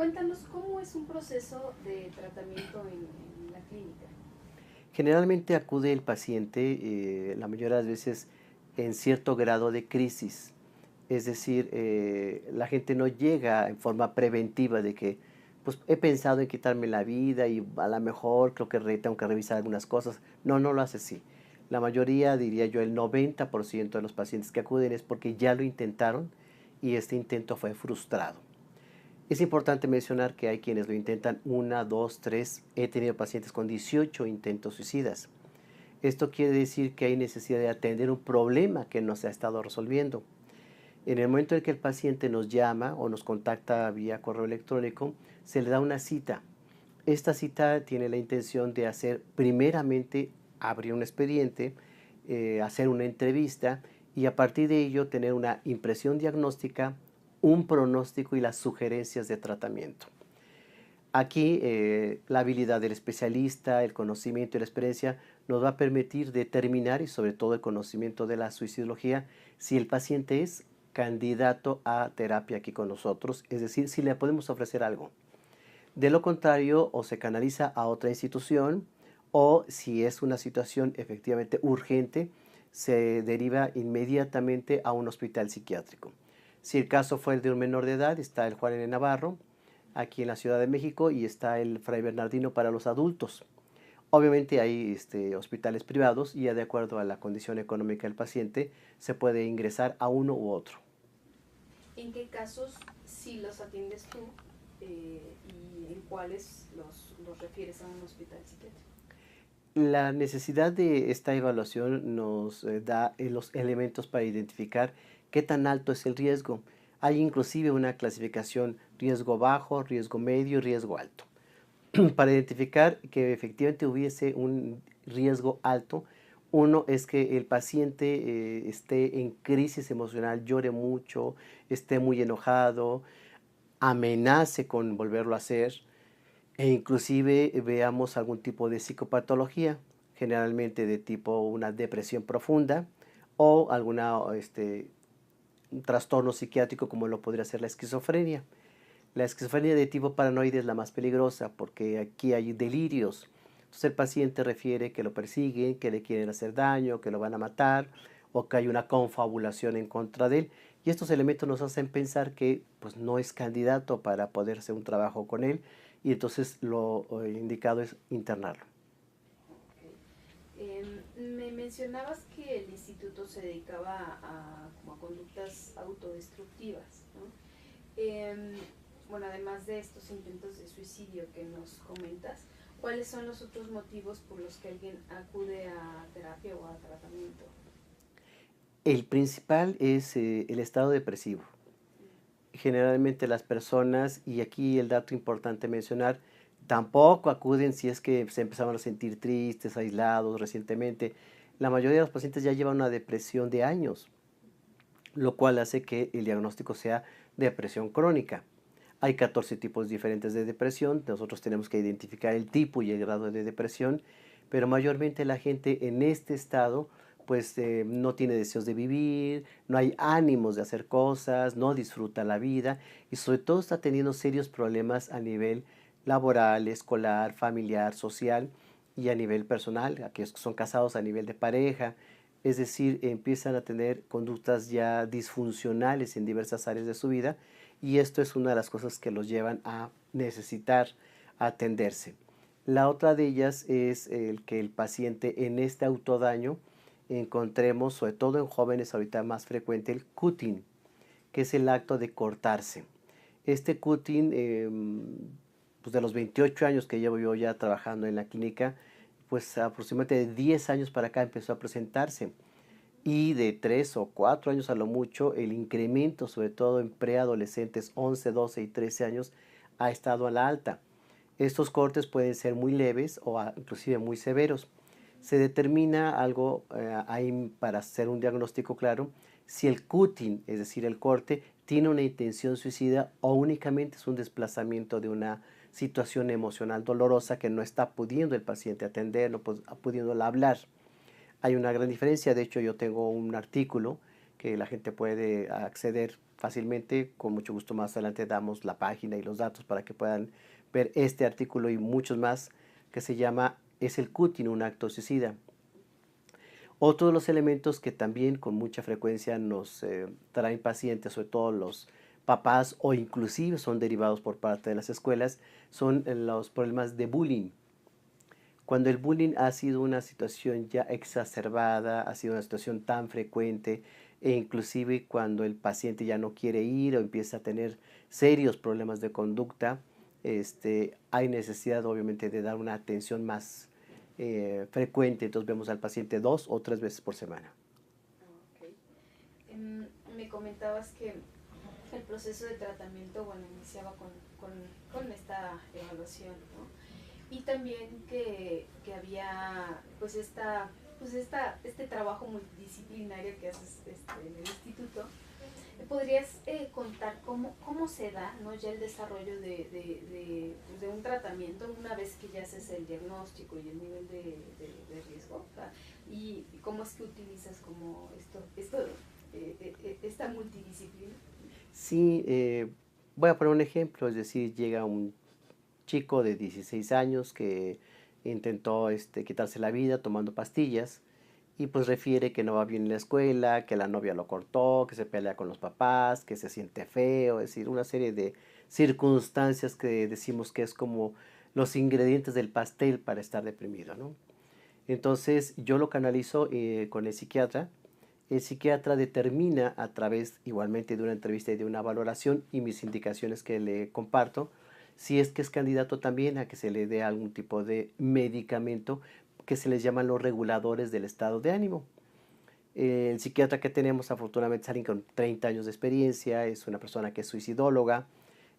Cuéntanos cómo es un proceso de tratamiento en la clínica. Generalmente acude el paciente, la mayoría de las veces, en cierto grado de crisis. Es decir, la gente no llega en forma preventiva de que, pues he pensado en quitarme la vida y a lo mejor creo que tengo que revisar algunas cosas. No, no lo hace así. La mayoría, diría yo, el 90% de los pacientes que acuden es porque ya lo intentaron y este intento fue frustrado. Es importante mencionar que hay quienes lo intentan una, dos, tres. He tenido pacientes con 18 intentos suicidas. Esto quiere decir que hay necesidad de atender un problema que no se ha estado resolviendo. En el momento en que el paciente nos llama o nos contacta vía correo electrónico, se le da una cita. Esta cita tiene la intención de hacer, primeramente, abrir un expediente, hacer una entrevista y a partir de ello tener una impresión diagnóstica, un pronóstico y las sugerencias de tratamiento. Aquí la habilidad del especialista, el conocimiento y la experiencia nos va a permitir determinar, y sobre todo el conocimiento de la suicidología, si el paciente es candidato a terapia aquí con nosotros, es decir, si le podemos ofrecer algo. De lo contrario, o se canaliza a otra institución, o si es una situación efectivamente urgente, se deriva inmediatamente a un hospital psiquiátrico. Si el caso fue el de un menor de edad, está el Juan N. Navarro, aquí en la Ciudad de México, y está el Fray Bernardino para los adultos. Obviamente hay hospitales privados y ya de acuerdo a la condición económica del paciente se puede ingresar a uno u otro. ¿En qué casos sí los atiendes tú y en cuáles los refieres a un hospital psiquiátrico? La necesidad de esta evaluación nos da los elementos para identificar qué tan alto es el riesgo. Hay inclusive una clasificación riesgo bajo, riesgo medio y riesgo alto. Para identificar que efectivamente hubiese un riesgo alto, uno es que el paciente esté en crisis emocional, llore mucho, esté muy enojado, amenace con volverlo a hacer e inclusive veamos algún tipo de psicopatología, generalmente de tipo una depresión profunda o alguna un trastorno psiquiátrico como lo podría ser la esquizofrenia. La esquizofrenia de tipo paranoide es la más peligrosa porque aquí hay delirios. Entonces el paciente refiere que lo persiguen, que le quieren hacer daño, que lo van a matar o que hay una confabulación en contra de él. Y estos elementos nos hacen pensar que pues, no es candidato para poder hacer un trabajo con él y entonces lo indicado es internarlo. Me mencionabas que el instituto se dedicaba como a conductas autodestructivas, ¿no? Bueno, además de estos intentos de suicidio que nos comentas, ¿cuáles son los otros motivos por los que alguien acude a terapia o a tratamiento? El principal es el estado depresivo. Generalmente las personas, y aquí el dato importante mencionar, tampoco acuden si es que se empezaron a sentir tristes, aislados recientemente. La mayoría de los pacientes ya llevan una depresión de años, lo cual hace que el diagnóstico sea depresión crónica. Hay 14 tipos diferentes de depresión, nosotros tenemos que identificar el tipo y el grado de depresión, pero mayormente la gente en este estado pues no tiene deseos de vivir, no hay ánimos de hacer cosas, no disfruta la vida y sobre todo está teniendo serios problemas a nivel laboral, escolar, familiar, social y a nivel personal, aquellos que son casados a nivel de pareja, es decir, empiezan a tener conductas ya disfuncionales en diversas áreas de su vida y esto es una de las cosas que los llevan a necesitar atenderse. La otra de ellas es el que el paciente en este autodaño encontremos, sobre todo en jóvenes ahorita más frecuente, el cutting, que es el acto de cortarse. Este cutting, pues de los 28 años que llevo yo ya trabajando en la clínica, pues aproximadamente de 10 años para acá empezó a presentarse y de 3 o 4 años a lo mucho, el incremento, sobre todo en preadolescentes 11, 12 y 13 años, ha estado a la alta. Estos cortes pueden ser muy leves o inclusive muy severos. Se determina algo ahí para hacer un diagnóstico claro si el cutting, es decir, el corte, tiene una intención suicida o únicamente es un desplazamiento de una situación emocional dolorosa que no está pudiendo el paciente atender, no pudiéndola hablar. Hay una gran diferencia, de hecho yo tengo un artículo que la gente puede acceder fácilmente. Con mucho gusto más adelante damos la página y los datos para que puedan ver este artículo y muchos más, que se llama ¿Es el cutting un acto suicida? Otro de los elementos que también con mucha frecuencia nos traen pacientes, sobre todo los papás o inclusive son derivados por parte de las escuelas, son los problemas de bullying. Cuando el bullying ha sido una situación ya exacerbada, ha sido una situación tan frecuente, e inclusive cuando el paciente ya no quiere ir o empieza a tener serios problemas de conducta, hay necesidad obviamente de dar una atención más frecuente. Entonces vemos al paciente 2 o 3 veces por semana. Okay. Me comentabas que el proceso de tratamiento, bueno, iniciaba con esta evaluación, ¿no? Y también que había pues este trabajo multidisciplinario que haces en el instituto. ¿Podrías contar cómo se da, ¿no?, ya el desarrollo de un tratamiento una vez que ya haces el diagnóstico y el nivel de riesgo? O sea, y cómo es que utilizas como esta multidisciplina. Sí, voy a poner un ejemplo, es decir, llega un chico de 16 años que intentó quitarse la vida tomando pastillas y pues refiere que no va bien en la escuela, que la novia lo cortó, que se pelea con los papás, que se siente feo, es decir, una serie de circunstancias que decimos que es como los ingredientes del pastel para estar deprimido, ¿no? Entonces yo lo canalizo con el psiquiatra. El psiquiatra determina a través igualmente de una entrevista y de una valoración y mis indicaciones que le comparto, si es que es candidato también a que se le dé algún tipo de medicamento que se les llaman los reguladores del estado de ánimo. El psiquiatra que tenemos afortunadamente es alguien con 30 años de experiencia, es una persona que es suicidóloga,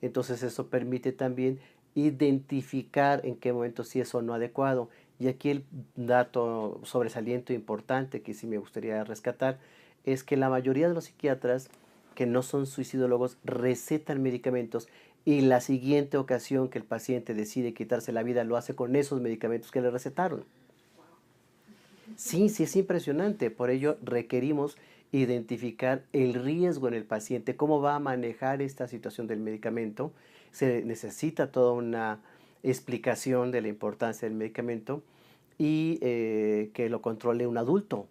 entonces eso permite también identificar en qué momento sí es o no adecuado. Y aquí el dato sobresaliente importante que sí me gustaría rescatar es que la mayoría de los psiquiatras que no son suicidólogos recetan medicamentos y la siguiente ocasión que el paciente decide quitarse la vida lo hace con esos medicamentos que le recetaron. Sí, sí es impresionante, por ello requerimos identificar el riesgo en el paciente, cómo va a manejar esta situación del medicamento. Se necesita toda una explicación de la importancia del medicamento y que lo controle un adulto,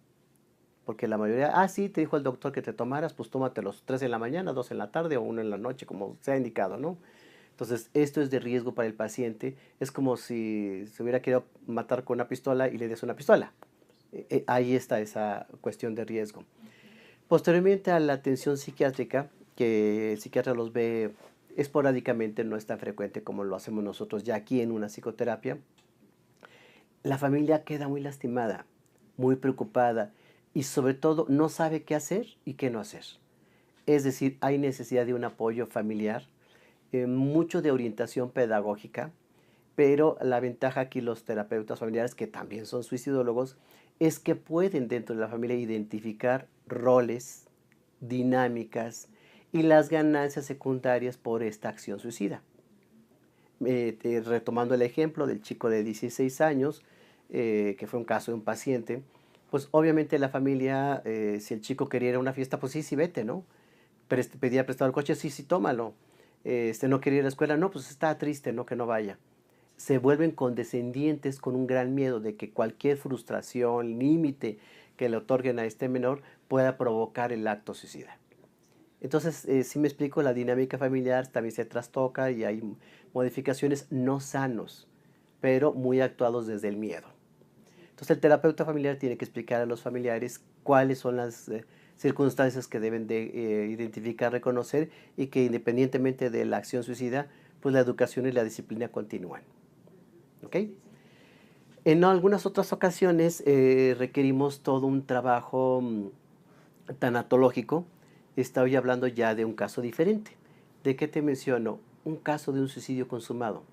porque la mayoría, sí, te dijo el doctor que te tomaras, pues tómatelos 3 en la mañana, 2 en la tarde o 1 en la noche, como se ha indicado, ¿no? Entonces, esto es de riesgo para el paciente, es como si se hubiera querido matar con una pistola y le des una pistola. Ahí está esa cuestión de riesgo. Posteriormente a la atención psiquiátrica, que el psiquiatra los ve esporádicamente, no es tan frecuente como lo hacemos nosotros ya aquí en una psicoterapia, la familia queda muy lastimada, muy preocupada y sobre todo no sabe qué hacer y qué no hacer. Es decir, hay necesidad de un apoyo familiar, mucho de orientación pedagógica, pero la ventaja aquí los terapeutas familiares, que también son suicidólogos, es que pueden dentro de la familia identificar roles, dinámicas y las ganancias secundarias por esta acción suicida. Retomando el ejemplo del chico de 16 años, que fue un caso de un paciente, pues obviamente la familia, si el chico quería ir a una fiesta, pues sí, sí, vete, ¿no? Pedía prestado el coche, sí, sí, tómalo. No quería ir a la escuela, no, pues está triste, no, que no vaya. Se vuelven condescendientes con un gran miedo de que cualquier frustración, límite que le otorguen a este menor pueda provocar el acto suicida. Entonces, si me explico, la dinámica familiar también se trastoca y hay modificaciones no sanos, pero muy actuados desde el miedo. Entonces, el terapeuta familiar tiene que explicar a los familiares cuáles son las circunstancias que deben de identificar, reconocer y que independientemente de la acción suicida, pues la educación y la disciplina continúan. ¿Ok? En algunas otras ocasiones requerimos todo un trabajo tanatológico. Estoy hablando ya de un caso diferente. ¿De qué te menciono? Un caso de un suicidio consumado.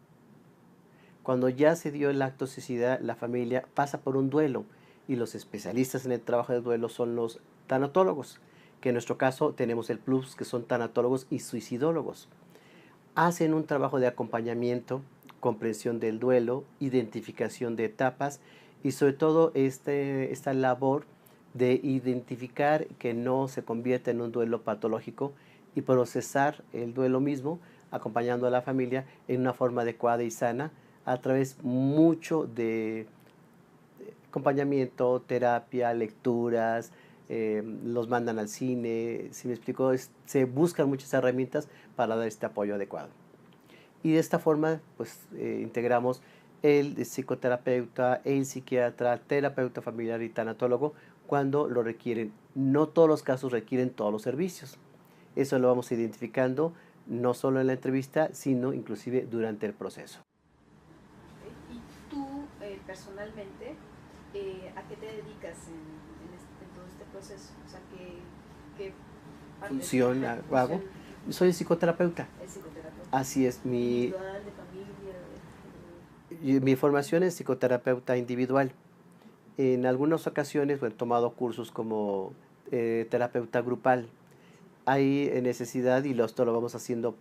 Cuando ya se dio el acto suicida, la familia pasa por un duelo y los especialistas en el trabajo de duelo son los tanatólogos, que en nuestro caso tenemos el plus que son tanatólogos y suicidólogos. Hacen un trabajo de acompañamiento, comprensión del duelo, identificación de etapas y sobre todo esta labor de identificar que no se convierta en un duelo patológico y procesar el duelo mismo, acompañando a la familia en una forma adecuada y sana a través mucho de acompañamiento, terapia, lecturas, los mandan al cine, si me explico, se buscan muchas herramientas para dar este apoyo adecuado. Y de esta forma, pues integramos el psicoterapeuta, el psiquiatra, terapeuta familiar y tanatólogo cuando lo requieren. No todos los casos requieren todos los servicios. Eso lo vamos identificando no solo en la entrevista, sino inclusive durante el proceso. ¿Y tú personalmente, a qué te dedicas en todo este proceso? O sea, ¿qué Función hago. Soy psicoterapeuta. Es psicoterapeuta. Así es, Individual, de familia. mi formación es psicoterapeuta individual. En algunas ocasiones he tomado cursos como terapeuta grupal. Hay necesidad, y esto lo vamos haciendo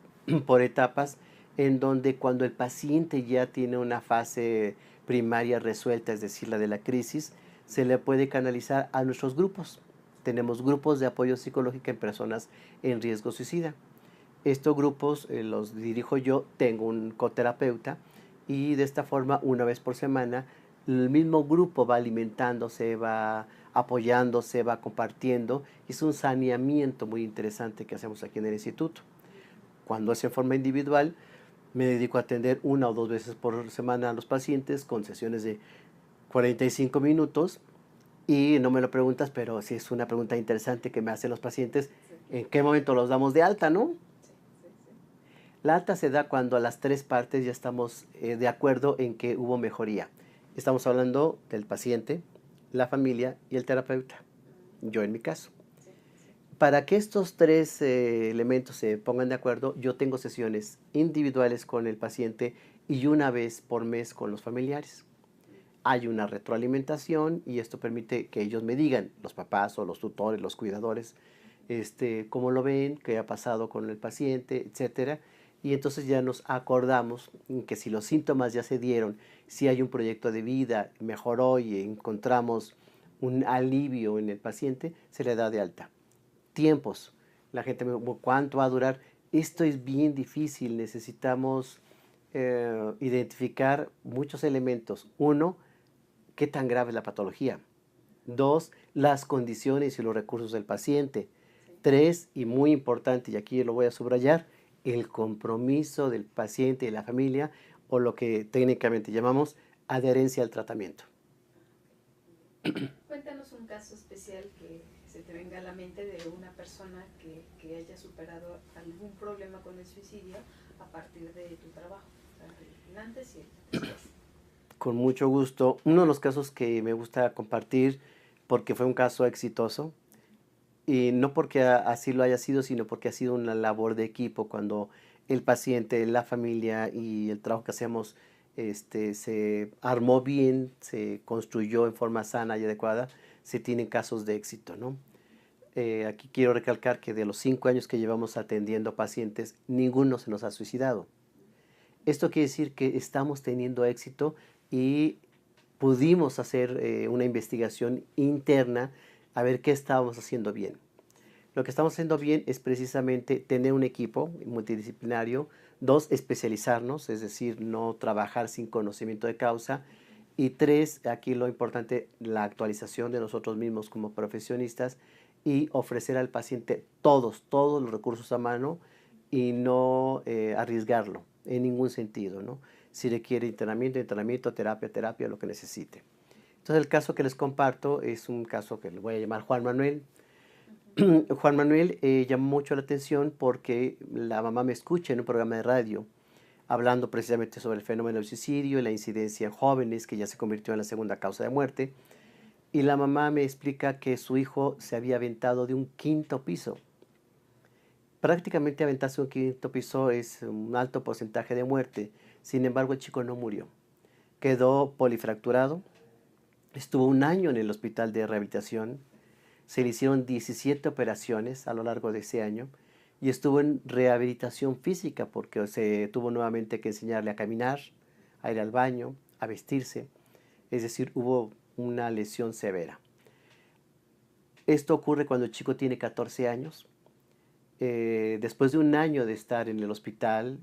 por etapas, en donde cuando el paciente ya tiene una fase primaria resuelta, es decir, la de la crisis, se le puede canalizar a nuestros grupos. Tenemos grupos de apoyo psicológico en personas en riesgo suicida. Estos grupos los dirijo yo, tengo un coterapeuta, y de esta forma, una vez por semana, el mismo grupo va alimentándose, va apoyándose, va compartiendo. Es un saneamiento muy interesante que hacemos aquí en el instituto. Cuando es en forma individual, me dedico a atender 1 o 2 veces por semana a los pacientes con sesiones de 45 minutos. Y no me lo preguntas, pero sí es una pregunta interesante que me hacen los pacientes. ¿En qué momento los damos de alta, no? La alta se da cuando a las 3 partes ya estamos de acuerdo en que hubo mejoría. Estamos hablando del paciente, la familia y el terapeuta, yo en mi caso. Para que estos 3 elementos se pongan de acuerdo, yo tengo sesiones individuales con el paciente y 1 vez por mes con los familiares. Hay una retroalimentación y esto permite que ellos me digan, los papás o los tutores, los cuidadores, cómo lo ven, qué ha pasado con el paciente, etcétera. Y entonces ya nos acordamos que si los síntomas ya se dieron, si hay un proyecto de vida, mejoró y encontramos un alivio en el paciente, se le da de alta. Tiempos. La gente me dice, ¿cuánto va a durar? Esto es bien difícil. Necesitamos identificar muchos elementos. 1, qué tan grave es la patología. 2, las condiciones y los recursos del paciente. 3, y muy importante, y aquí lo voy a subrayar, el compromiso del paciente y la familia, o lo que técnicamente llamamos adherencia al tratamiento. Cuéntanos un caso especial que se te venga a la mente de una persona que haya superado algún problema con el suicidio a partir de tu trabajo, o sea, el antes y el después. Con mucho gusto. Uno de los casos que me gusta compartir, porque fue un caso exitoso, y no porque así lo haya sido, sino porque ha sido una labor de equipo cuando el paciente, la familia y el trabajo que hacemos se armó bien, se construyó en forma sana y adecuada, se tienen casos de éxito, ¿no? Aquí quiero recalcar que de los 5 años que llevamos atendiendo pacientes, ninguno se nos ha suicidado. Esto quiere decir que estamos teniendo éxito y pudimos hacer una investigación interna a ver qué estábamos haciendo bien. Lo que estamos haciendo bien es precisamente tener un equipo multidisciplinario. 2, especializarnos, es decir, no trabajar sin conocimiento de causa. Y 3, aquí lo importante, la actualización de nosotros mismos como profesionistas y ofrecer al paciente todos los recursos a mano y no arriesgarlo en ningún sentido, ¿no? Si requiere internamiento, terapia, lo que necesite. Entonces el caso que les comparto es un caso que le voy a llamar Juan Manuel. Juan Manuel llamó mucho la atención porque la mamá me escucha en un programa de radio hablando precisamente sobre el fenómeno del suicidio y la incidencia en jóvenes, que ya se convirtió en la segunda causa de muerte. Y la mamá me explica que su hijo se había aventado de un 5.º piso. Prácticamente aventarse un 5.º piso es un alto porcentaje de muerte. Sin embargo, el chico no murió. Quedó polifracturado. Estuvo 1 año en el hospital de rehabilitación. Se le hicieron 17 operaciones a lo largo de ese año. Y estuvo en rehabilitación física porque se tuvo nuevamente que enseñarle a caminar, a ir al baño, a vestirse. Es decir, hubo una lesión severa. Esto ocurre cuando el chico tiene 14 años después de un año de estar en el hospital,